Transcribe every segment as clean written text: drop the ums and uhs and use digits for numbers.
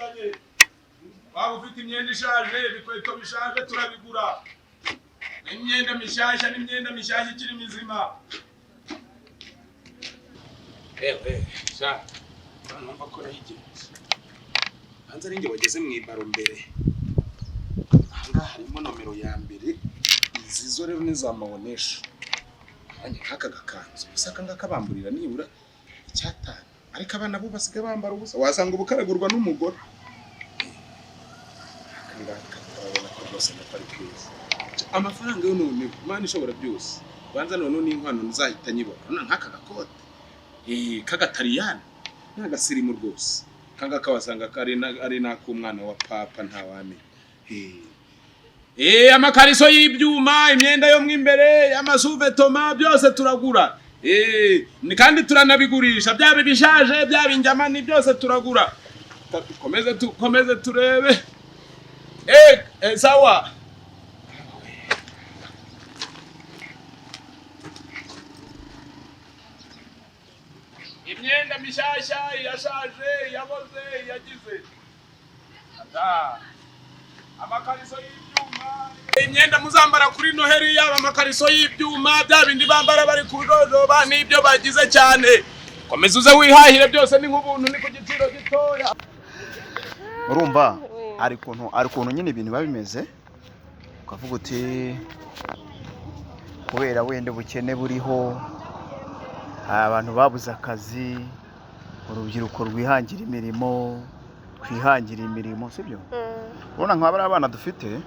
tuziranye waba ufite imyenda ishaje ibikweto bishaje turabigura imyenda mishyashya ikiri mizima sha numva ko nayigenze hanze ari nge wageze mu ibaro mbere aha harimo nomero ya mbere izi zo rero nizamabonesha nanjye nk'aka gakanzu usaka ngakabamburira nibura icyatanu ariko abana bo basiga bambara ubusa wasanga ubukaragurwa n'umugore akangaka ko rwose natari kwiza amafaranga yo none Imana ishobora byose banza none n'inkwano nzahita nyibona nk'aka gakote kagatariyani n'agasirimu rwose kangaka wasanga ari n'akumwana wa papa ntawamenya amakariso y'ibyuma imyenda yo mwimbere y'amasuvetoma byose turagura kandi turanabigurisha byaba bishaje byaba injamani byose turagura komeze turebe sawa imyenda mishyashya yashaje yaboze yagize amakariso y'ibyuma imyenda muzambara kuri Noheli yaba amakariso y'ibyuma bya bindi bambara bari kujojoba n'ibyo bagize cyane komeza uze wihahire byose ni nk'ubuntu ni ku giciro gitoya urumva ari kuntu nyine ibintu babimeze ukavuga uti kubera wende bukene buriho abantu babuze akazi urubyiruko rwihangira imirimo twihangira imirimo sibyo urabona nk'abari abana dufite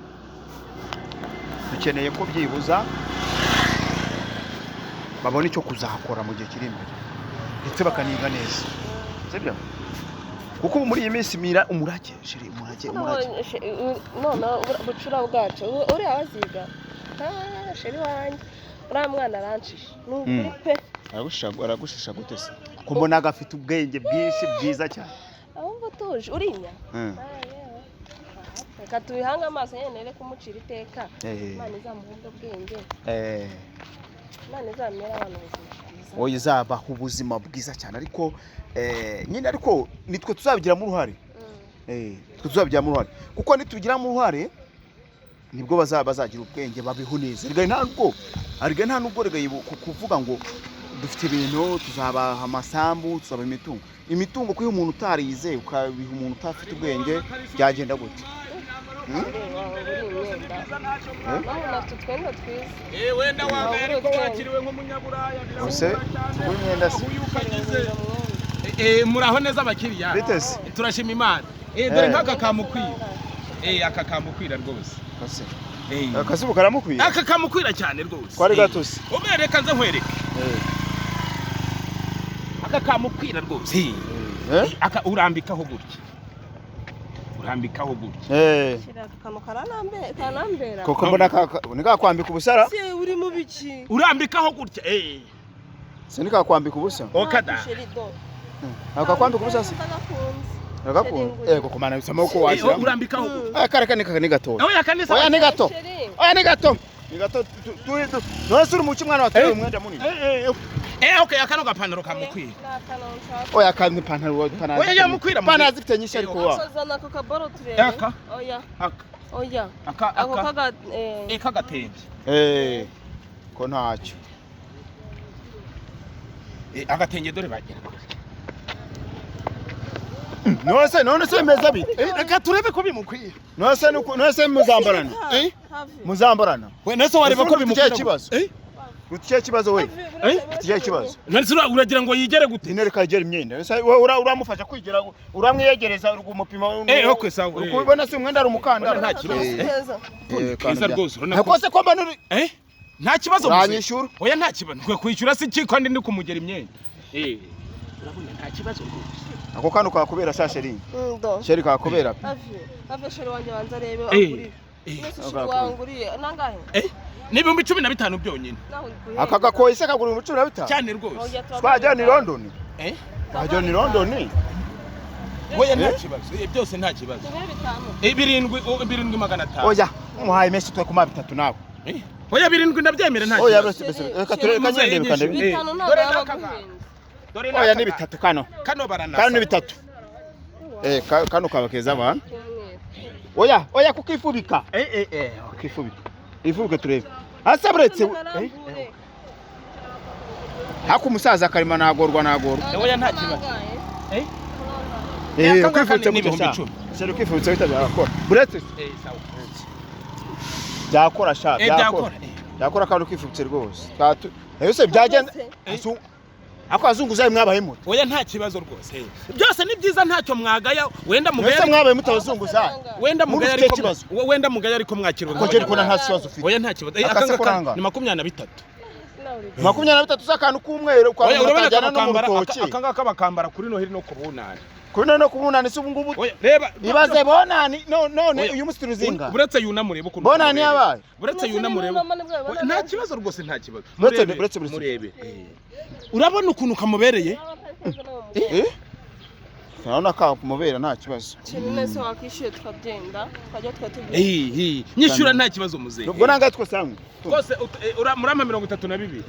dukeneye ko byibuza babona icyo kuzakora mu gihe kiri imbere ndetse bakaniga neza sibyo kuko muri iyi minsi mira umurage none bucura bwacu uri abaziga sheri wanjye uriya mwana arancishe ni ukuri pe aragushisha gute se ko mbona agafite ubwenge bwinshi bwiza cyane ahubwo tuje urinya reka tubihanga amaso nyine reka kumucira iteka Imana izamuha ubwenge Imana izamera abantu ubuzima bwiza oya izabaha ubuzima bwiza cyane ariko nyine ariko nitwe tuzabigiramo uruhare twe tuzabigiramo uruhare kuko nitubigiramo uruhare nibwo bazagira ubwenge babiho neza ariko nta nubwo kuvuga ngo dufite ibintu tuzabaha amasambu tuzaba imitungo kuko iyo umuntu utarize ukabiha umuntu utafite ubwenge byagenda gute wenda wambaye ko wakiriwe nk'umunyaburaya imyenda se muraho neza abakiriya turashima Imana dore nk'aka kamukwira aka kamukwira rwose akasibu karamukwira aka kamukwira cyane rwose kwari gatose ubereka nze nkwereke aka kamukwira rwose aka urambikaho gutya shira kano karanambera koko mbona nika kwambika ubusara se uri mu biki urambikaho gutya se nika kwambika ubusa okada aka kwambika ubusa se agakunze koko mana bisama ko wasira urambikaho akareka ni gato oya ni gato nose uri mu kimwana watoye umwenda munini okay akano gapantaro kamukwira oya kandi ipantaro oya yamukwira pana zifite nyinshi ariko wa zana ko kaboro turebe oya ako kagatenge ko ntacyo agatenge dore bagira none se meza bi reka turebe ko bimukwira nose muzambarana we nese wareba ko bimukwira kibazo Utiye kibazo we utiye kibazo none uragira ngo yigere gute inereka igera imyenda uramufasha kwigera uramwiyegereza umupima okay sawa ukubona se umwenda ari umukanda nta kibazo kiza rwose nakose ko mba nta kibazo uranyishyura oya nta kibazo kwishyura si ki kandi ndi kumugera imyenda urabona nta kibazo rwose ako kano kakubera shasheri sheri kakubera ave sheri wanjye banza rebe agurira nese wanguriye nangahe n'ibihumbi 15 byonyine aka gakoye se kagura 15 cyane rwose twajya ni London twajya ni London oya nta kibazo byose nta kibazo 7,500 oya muhaye menshi twe kuma 3 nawe oya 7 ndabyemera nta oya reka tureka nyende kandi dore oya ni 3 kano barana kano ni 3 kano kabakeza abantu oya kukifubika kifubika ifubika turebe asa buretse hako umusaza karima nagorwa oya nta kibazo kwifubitse n'ibihumbi 10 sero kwifubitse bitabakora buretse sawa byakora sha byakora kandi kwifubitse rwose yose byagenda ako azunguzaye mwabaye muto oya nta kibazo rwose byose ni byiza ntacyo mwagaya wenda mugaya mwabaye mutazunguzaye wenda mugaya ariko wenda mugaya ariko mwakirwa ko je kuna nta kibazo ufite oya nta kibazo akanga ni 23 23 zakantu kumwero kwa mutajana no mu rutoki akanga kabakambara kuri noheri no kubunani kuri no kubunani se ubungubu reba ibaze bonani none uyu musi turuzinga buretse yunamurebe ukuntu bonani yabaye buretse yunamurebe nta kibazo rwose nta kibazo buretse murebe urabona ukuntu kamubereye Naona ka kumubera nta kibazo nese wakishyuye tukagenda twajya twatubye nyishyura nta kibazo muzehe ubwo nanga twosangwe twose murama 32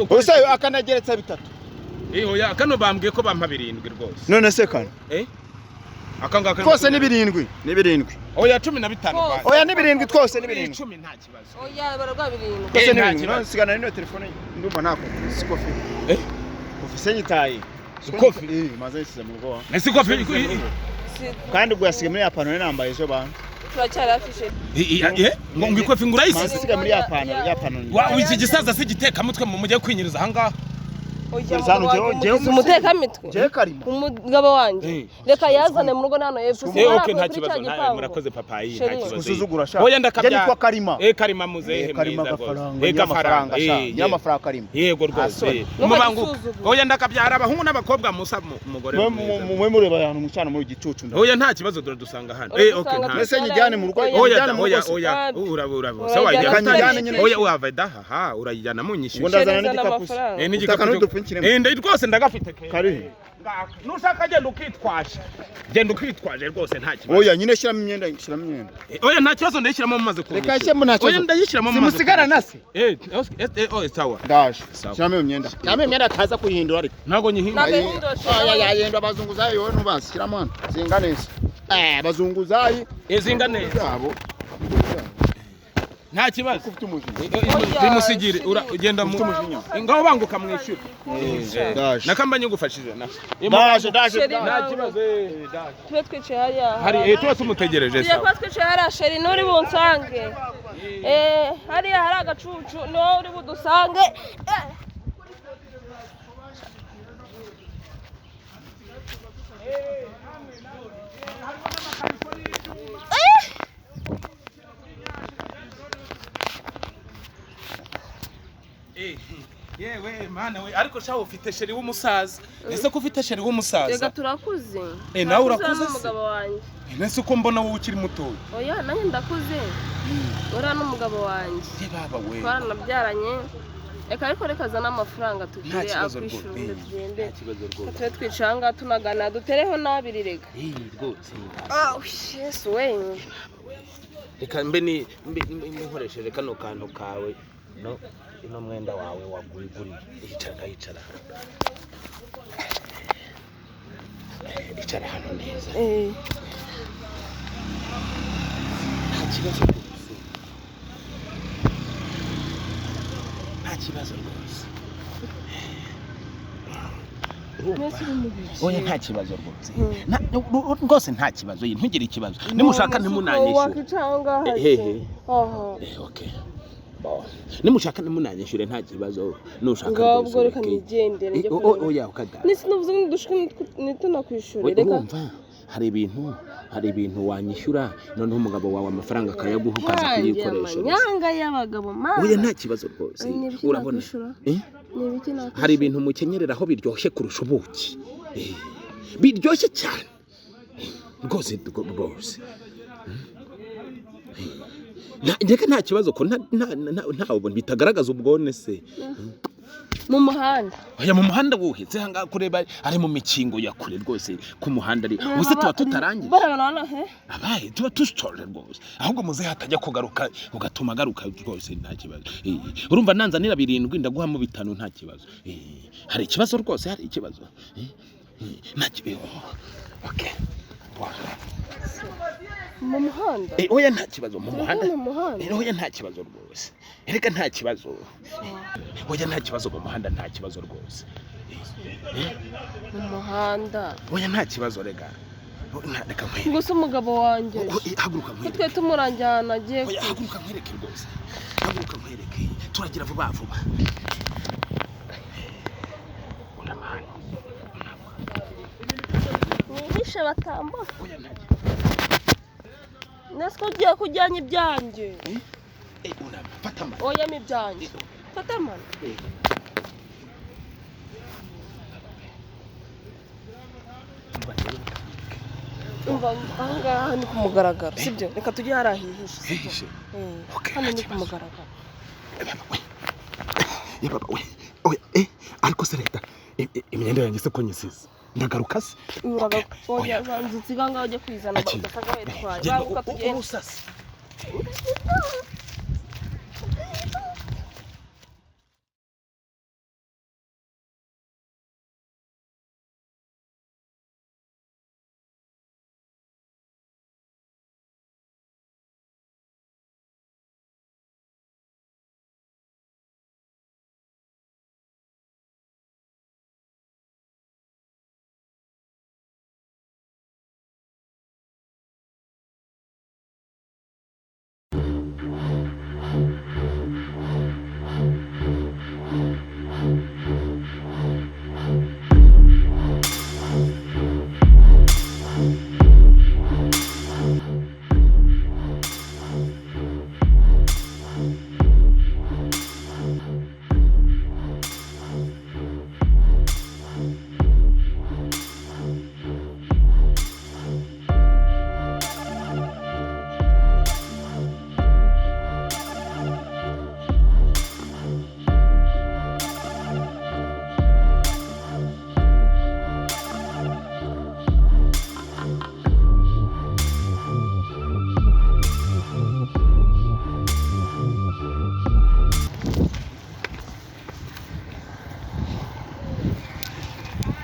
ose akanageretsa bitatu oya kano bambwiye ko bampa 7 rwose none se kana akanga twose ni 7 oya 15 oya ni 7 twose ni 7 10 nta kibazo oya baragwa 7 twose ni 7 sigana n'ino telefone ndumva nako sikofi ofise nyitaye sikofi maze isize mu rugo na sikofi kandi guyasiga muri yapano nambaye zo bantu turacyari afishe ngo ikofi ngurayisize masiga muri yapano wa iki gisaza se giteka mutwe mu mujye kwinyiriza hangaha umuteka mitwe je karima umugabo wanje reka yazane mu rugo nano yepfo okay nta kibazo nawe murakoze papa nta kibazo usuzugura sha oya ndakabya yitwa karima karima muzehe karima gafaranga y'amafaranga karima yego rwose umubangu oya ndakabyara abahungu n'abakobwa musa umugore mwe mureba yantu mucana muri gicucu oya nta kibazo dusanga hano okay nta mese nyijyane mu rugo oya urabo se wajyana oya wava daha urayijyana mu nyishyura ndazana n'igikapu n'igikapu ndai rwose ndagafite kari nushaka genda ukitwaje rwose nta kibazo oya nyine shyiramo imyenda oya nta kibazo ndayishyiramo mumaze kumenya reka shyiramo nta kibazo oya ndayishyiramo mumaze simusigara nase sawa ndaje shyiramo imyenda ataza kuyihindura ariko ntago nyihindura oya yenda abazunguzayi wowe ntubasi shyiramo hano zinga neza abazunguzayi neza abo nta kibazo bimusigire ugenda mu ngaho banguka mwishyura nakambanye ngufashije daje nta kibazo twe twicaye hari tuba tumutegereje sawa twe twicaye hari sheri nuri bunsange hari agacucu no uri budusange yewe mana we ariko shaho ufite sheri w'umusaza ese ko ufite sheri w'umusaza rega turakuze nawe urakuze umugabo wanjye nese uko mbona wowe ukiri muto oya nanjye ndakuze ura n'umugabo wanjye baba we twaranabyaranye reka zana amafaranga tugire akwishurire tugende twe twicanga tunagana dutereho nabiri rega rwose yesu we reka mbe nkoresheje kano kantu kawe no ino mwenda wawe waguriguriye yicara hano neza nta kibazo rwose oya nta kibazo rwose nta kibazo ntugire ikibazo nimushaka ntimunanyishyure okay nimushaka nimunanyishyure nta kibazo nushaka ngabwo reka nigendere njye oya ukagara nisi nuvuze ndushike nitunakwishura reka hari ibintu wanyishyura noneho umugabo wawe amafaranga akayaguha ukaza kuyikoresha nyanga y'abagabo mana oya nta kibazo rwose urabona hari ibintu mukenyereraho biryoshye kurusha ubuki biryoshye cyane rwose ndeka nta kibazo ko ntawe bitagaragaza ubwone se mu muhanda oya mu muhanda wuhetse hanga kureba ari mu mikingo ya kure rwose ku muhanda ari ubuse tuba tutarangiye barabana abaye tuba tustoje rwose ahubwo muze hatajya kugaruka ugatuma garuka rwose nta kibazo urumva nanzanira 7 ndaguha mu 5 nta kibazo hari ikibazo rwose hari ikibazo nta kibazo okay mu muhanda oya nta kibazo mu muhanda oya nta kibazo rwose erega nta kibazo oya nta kibazo mu muhanda nta kibazo rwose mu muhanda oya nta kibazo rega reka nkwereke gusa umugabo wanjye haguruka nkwereke twe tumuranjyana agiye oya haguruka nkwereke rwose haguruka nkwereke turagira vuba vuba nihishe batambuka Nesko ugiye kujyanye ibyanjye fata amano oya mi ibyanjye fata amano umva ahangaha ni ku mugaragaro sibyo reka tujye harahihishe hihishe hano ni ku mugaragaro baba we oya ariko se leta imyenda yanjye se ko nyisize ndagaruka se oya nziga ngaho ujye kwizana udafaka witwaye baruka tugende usase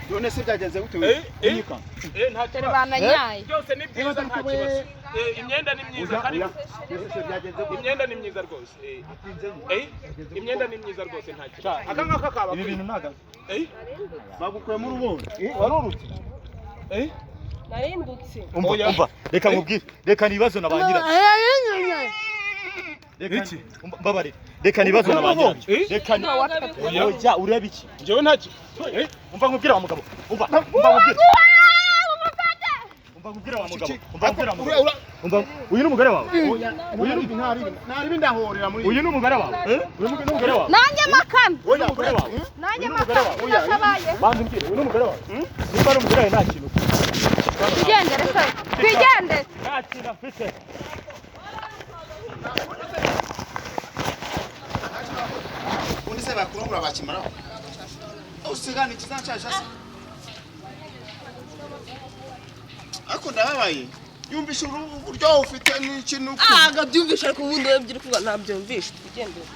none se byagenze gute unyika nta dore bananyaye byose ni byiza nta kibazo imyenda ni myiza kandi imyenda ni myiza rwose imyenda ni myiza rwose nta kibazo aka ngaka kaba ibi bintu naga bagukuye muri ubundi warurutse narindutse umva reka nkubwire reka nibazo nabanyira iki mbabare reka nibazo nabanyira reka oya ureba iki njewe ntaki umva nkubwira wa mugabo umva nkubwira wa mugabo umva uyu ni umugore wawe ntari bindahorera muri uyu ni umugore wawe uyu ni umugore wawe nanjye makana uyu ni umugore wawe nanjye makana urashabaye banze mbwire uyu ni umugore wawe niba ari umugore wawe nta kintu twigendere se twigendere nta kintu afite undi se bakurungura bakimaraho usigana ikizanshasha se ariko ndababaye yumvisha uburyo ufite n'ikintu byumvisha ariko ubundi webyiri kuvuga ntabyumvisha twigendere